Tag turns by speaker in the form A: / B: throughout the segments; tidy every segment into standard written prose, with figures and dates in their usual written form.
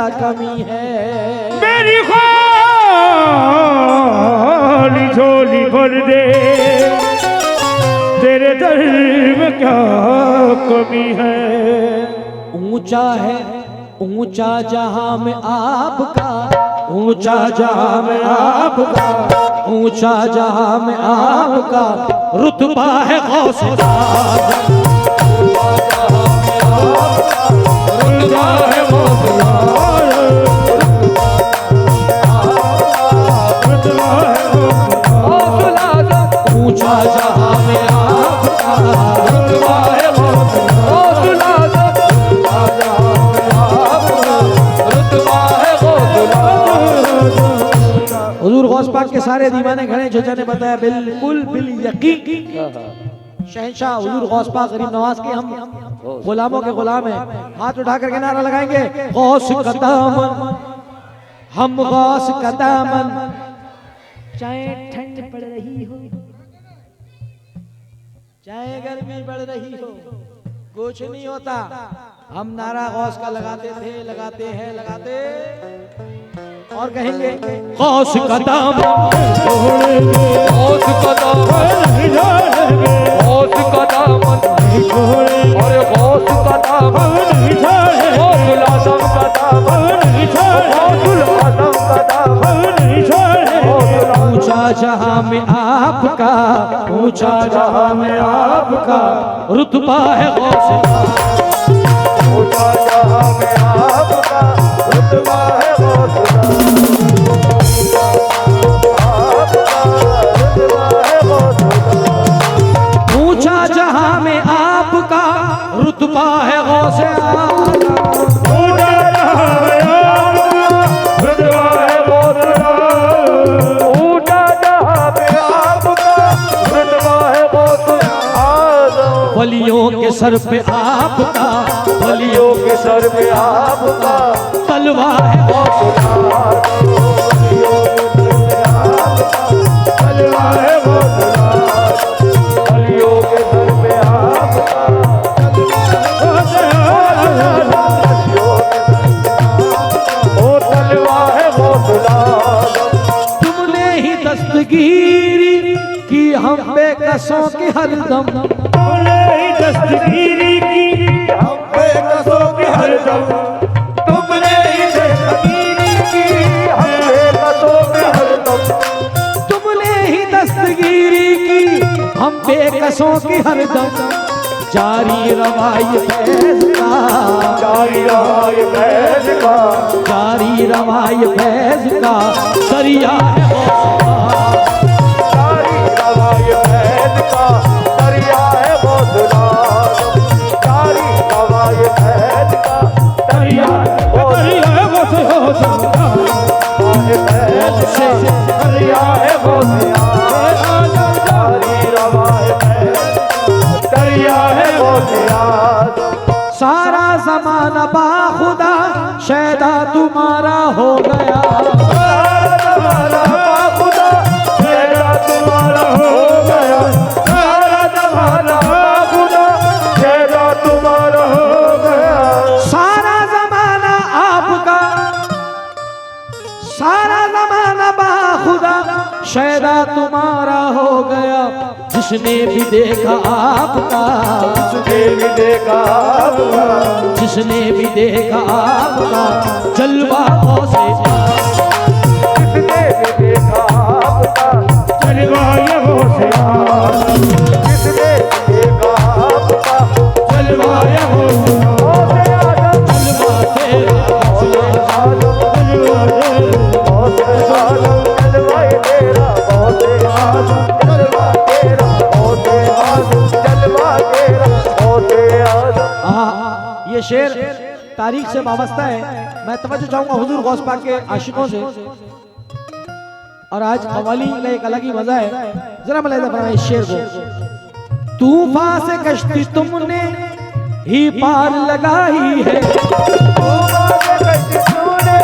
A: क्या कमी है।
B: मेरी खाली झोली भर दे, तेरे दर में क्या कमी है।
A: ऊंचा है ऊंचा जहां में आपका, ऊंचा जहां में आपका, ऊंचा जहां में आपका रुतबा है गौस आज़म। रुतबा है गौस आज़म। ऊंचा जहां में आपका रुतबा है गौस आज़म। हुजूर गौस पाक के सारे दीवाने खड़े, चाचा ने बताया बिल्कुल बिल यकीन शहंशाह हुजूर गौस पाक गरीब नवाज के हम गुलामों के गुलाम हैं। हाथ उठा करके नारा लगाएंगे गौस का दामन, हम गौस का दामन। चाहे ठंड पड़ रही हो, चाहे गर्मी बढ़ रही हो, कुछ नहीं होता। हम नारा गौस का लगाते थे, लगाते हैं, लगाते और कहेंगे गौस का दामन, गौस का दामन, गौस का दामन, अरे गौस का दामन, गौसुल आज़म का दामन, गौसुल आज़म का दामन। ऊंचा जहां में आपका, ऊंचा जहां में आपका रुतबा है गौस। ऊंचा जहां में आपका रुतबा है गौस। ऊंचा जहां में आपका रुतबा है गौस आज़म। ऊंचा जहां में आपका रुतबा है गौस आज़म। ऊंचा जहां में आपका रुतबा है गौस आज़म। वलियों के सर पे आपका, वलियों के सर पे आपका तलवा है गौस आज़म। तलवा है गौस आज़म। वलियों के सर पे आपका तलवा है गौस आज़म। तुमने ही दस्तगीरी की हम बेकसों की हरदम, तुमने ही दस्तगीरी की हम बेकसों की हरदम। तुमने ही दस्तगीरी की हम बेकसों की हरदम। तुमने ही दस्तगीरी की हम बेकसों की हरदम। जारी रवाई फैज़ का, जारी रवाई फैज़ का, जारी रवाई फैज़ का दरिया है गौस आज़म। जारी रवाई फैज़ का दरिया है गौस आज़म। जारी रवाई फैज़ का दरिया है गौस आज़म। दरिया है गौस आज़म। जारी रवाई फैज़ दरिया है गौस आज़म। सारा ज़माना बाखुदा शैदा तुम्हारा हो गया, सारा ज़माना बाखुदा शैदा तुम्हारा हो गया। सारा ज़माना बाखुदा शैदा तुम्हारा हो गया। सारा ज़माना आपका, सारा ज़माना बाखुदा शैदा तुम्हारा हो गया। जिसने भी देखा आपका, जिसने भी देखा आपका, जिसने भी देखा आपका जलवा गौस आज़म। जिसने भी देखा आपका जलवा गौस आज़म। जिसने भी देखा आपका जलवा गौस आज़म। जलवा तेरा गौस आज़म। जलवा तेरा गौस आज़म। जलवा तेरा गौस आज़म। जलवा तेरा गौस आज़म। ये शेर तारीख से वाबस्ता है। मैं तवज्जो चाहूंगा हुजूर गौस पाक के आशिकों से। और आज कव्वाली का एक अलग ही मजा है। जरा मुलाहिजा फरमाइए इस शेर को। तूफान से कश्ती तुमने ही पार लगाई है, तूफान से कश्ती तुमने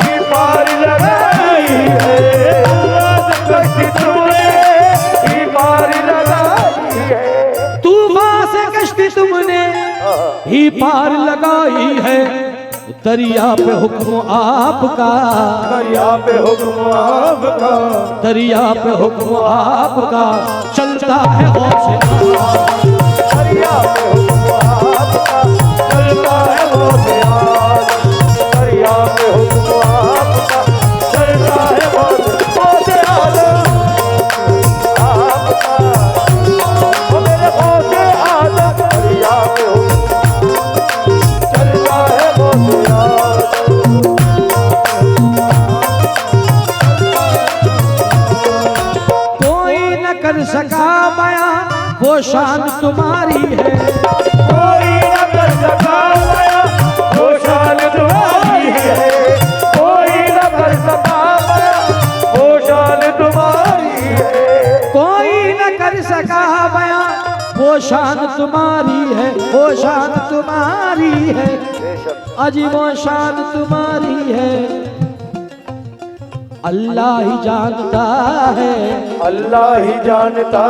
A: ही पार लगाई है। तूफान से कश्ती तुमने ही पार लगाई है। तूफान से कश्ती तुमने ही पार लगाई है। दरिया पे हुक्म आपका,
C: दरिया पे हुक्म आपका,
A: दरिया पे हुक्म आपका, चलता है हौसला।
C: दरिया पे हुक्म आपका, चलता है हौसला। दरिया पे हुक्म आपका, चलता है हौसला आपका। वो मेरे हौसले आदम, दरिया पे हुक्म चलता है हौसला।
A: कोई न कर सका बयां वो शान तुम्हारी है,
C: कोई न कर सका बयां वो शान तुम्हारी है। कोई न कर सका बयां वो शान तुम्हारी है।
A: कोई न कर सका बयां वो शान तुम्हारी है, वो शान तुम्हारी है, अजी वो शान तुम्हारी है। अल्लाह ही जानता है,
C: अल्लाह ही जानता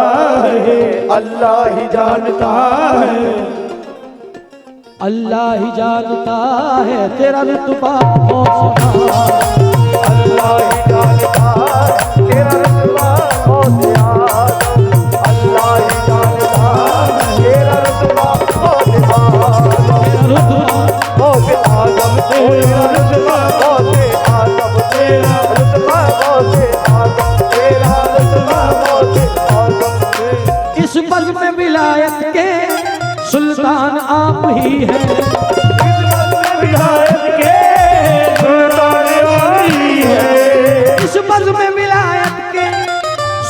C: है, अल्लाह ही जानता है,
A: अल्लाह ही जानता है तेरा रुतबा हौसला।
C: अल्लाह ही जानता है तेरा रुतबा हौसला। अल्लाह ही जानता है तेरा रुतबा हौसला। आदम तेरा रुतबा हौसले आदम, तेरा रुतबा हौसले आदम, तेरा रुतबा हौसले आदम।
A: इस पद में विलायत के सुल्तान आप ही हैं,
C: विलायत के सुल्तान वाली है।
A: इस पद में विलायत के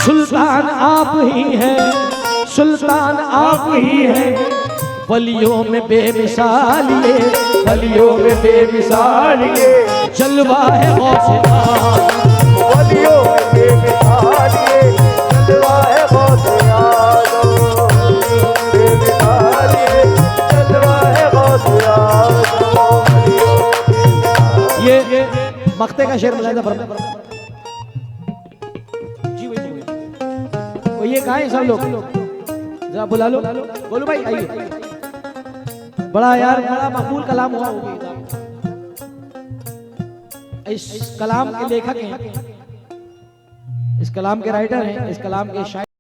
A: सुल्तान आप ही हैं, सुल्तान आप ही हैं। वलियों में बेमिसाल ये, वलियों में बेमिसाल ये जलवा है हौसला।
C: वलियों में बेमिसाल ये जलवा है हौसला। बेमिसाल ये जलवा है हौसला।
A: ये मक्ते का शेर मिलाया था जी वही वो ये कहाँ है सब लोग, जरा बुला लो, बोलो भाई आइए। बड़ा यार बड़ा मकबूल कलाम हुआ होगी। इस कलाम के लेखक हैं, इस कलाम के राइटर हैं, इस कलाम के शायर